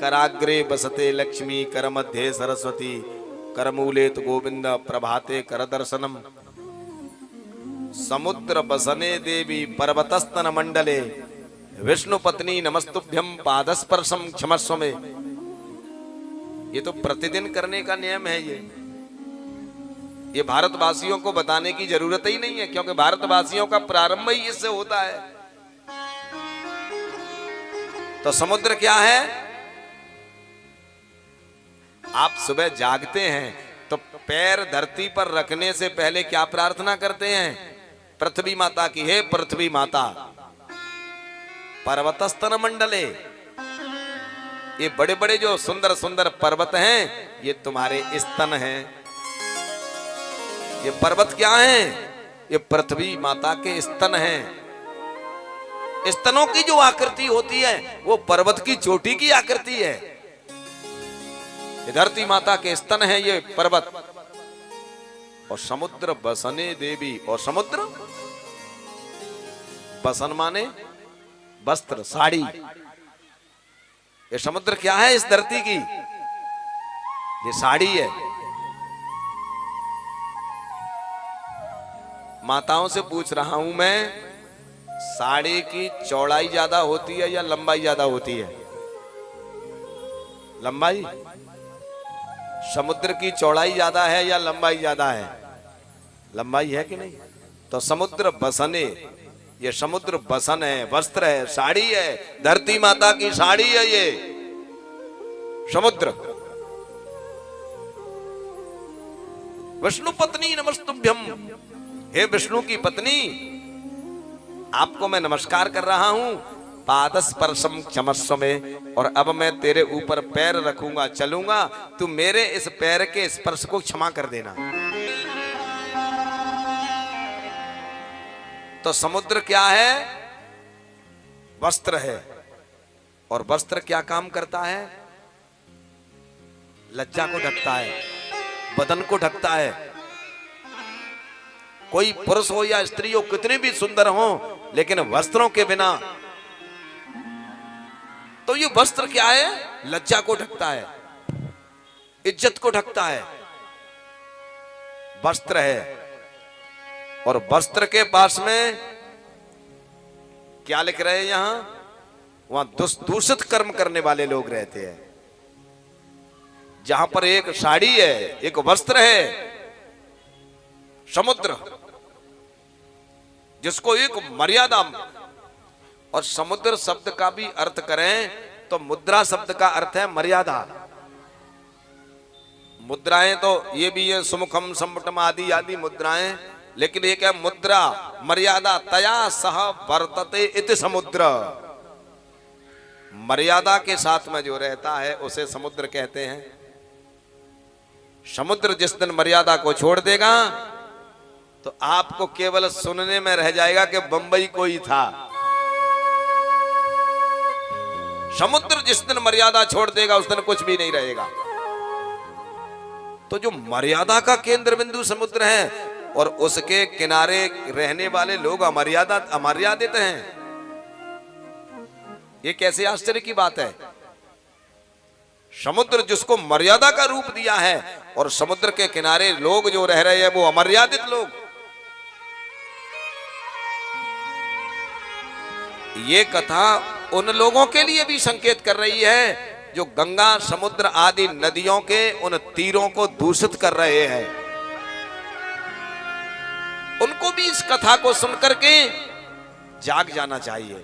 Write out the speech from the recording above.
कराग्रे बसते लक्ष्मी कर मध्ये सरस्वती करमूले तो गोविंद प्रभाते कर दर्शनम। समुद्र बसने देवी पर्वतस्तन मंडले विष्णु पत्नी नमस्तुभ्यम पादस्पर्शम क्षमस्व में। ये तो प्रतिदिन करने का नियम है। ये भारतवासियों को बताने की जरूरत ही नहीं है, क्योंकि भारतवासियों का प्रारंभ ही इससे होता है। तो समुद्र क्या है? आप सुबह जागते हैं तो पैर धरती पर रखने से पहले क्या प्रार्थना करते हैं? पृथ्वी माता की, हे पृथ्वी माता पर्वतस्तन मंडले, ये बड़े बड़े जो सुंदर सुंदर पर्वत हैं ये तुम्हारे स्तन हैं। ये पर्वत क्या हैं? ये पृथ्वी माता के स्तन हैं। स्तनों की जो आकृति होती है वो पर्वत की चोटी की आकृति है। ये धरती माता के स्तन है ये पर्वत। और समुद्र बसने देवी, और समुद्र बसन माने वस्त्र, साड़ी। ये समुद्र क्या है इस धरती की? ये साड़ी है। माताओं से पूछ रहा हूं मैं, साड़ी की चौड़ाई ज्यादा होती है या लंबाई ज्यादा होती है? लंबाई। समुद्र की चौड़ाई ज्यादा है या लंबाई ज्यादा है? लंबाई है कि नहीं? तो समुद्र बसने, ये समुद्र बसन है, वस्त्र है, साड़ी है, धरती माता की साड़ी है ये समुद्र। विष्णु पत्नी नमस्तुभ्यम, हे विष्णु की पत्नी आपको मैं नमस्कार कर रहा हूं। पादस्पर्शम क्षमस्व में, और अब मैं तेरे ऊपर पैर रखूंगा, चलूंगा, तू मेरे इस पैर के स्पर्श को क्षमा कर देना। तो समुद्र क्या है? वस्त्र है। और वस्त्र क्या काम करता है? लज्जा को ढकता है, बदन को ढकता है। कोई पुरुष हो या स्त्री हो, कितने भी सुंदर हो, लेकिन वस्त्रों के बिना, तो ये वस्त्र क्या है? लज्जा को ढकता है, इज्जत को ढकता है, वस्त्र है। और वस्त्र के पास में क्या लिख रहे हैं यहां? वहां दूषित कर्म करने वाले लोग रहते हैं। जहां पर एक साड़ी है, एक वस्त्र है, समुद्र जिसको एक मर्यादा, और समुद्र शब्द का भी अर्थ करें तो मुद्रा शब्द का अर्थ है मर्यादा। मुद्राएं तो ये भी है, सुमुखम संबटम आदि आदि मुद्राएं, लेकिन ये क्या? मुद्रा, मर्यादा। तया सह वर्तते इति समुद्र, मर्यादा के साथ में जो रहता है उसे समुद्र कहते हैं। समुद्र जिस दिन मर्यादा को छोड़ देगा तो आपको केवल सुनने में रह जाएगा कि बंबई कोई था। समुद्र जिस दिन मर्यादा छोड़ देगा उस दिन कुछ भी नहीं रहेगा। तो जो मर्यादा का केंद्र बिंदु समुद्र है, और उसके किनारे रहने वाले लोग अमर्यादित हैं। ये कैसे आश्चर्य की बात है? समुद्र जिसको मर्यादा का रूप दिया है, और समुद्र के किनारे लोग जो रह रहे हैं वो अमर्यादित लोग। ये कथा उन लोगों के लिए भी संकेत कर रही है जो गंगा समुद्र आदि नदियों के उन तीरों को दूषित कर रहे हैं। उनको भी इस कथा को सुनकर के जाग जाना चाहिए।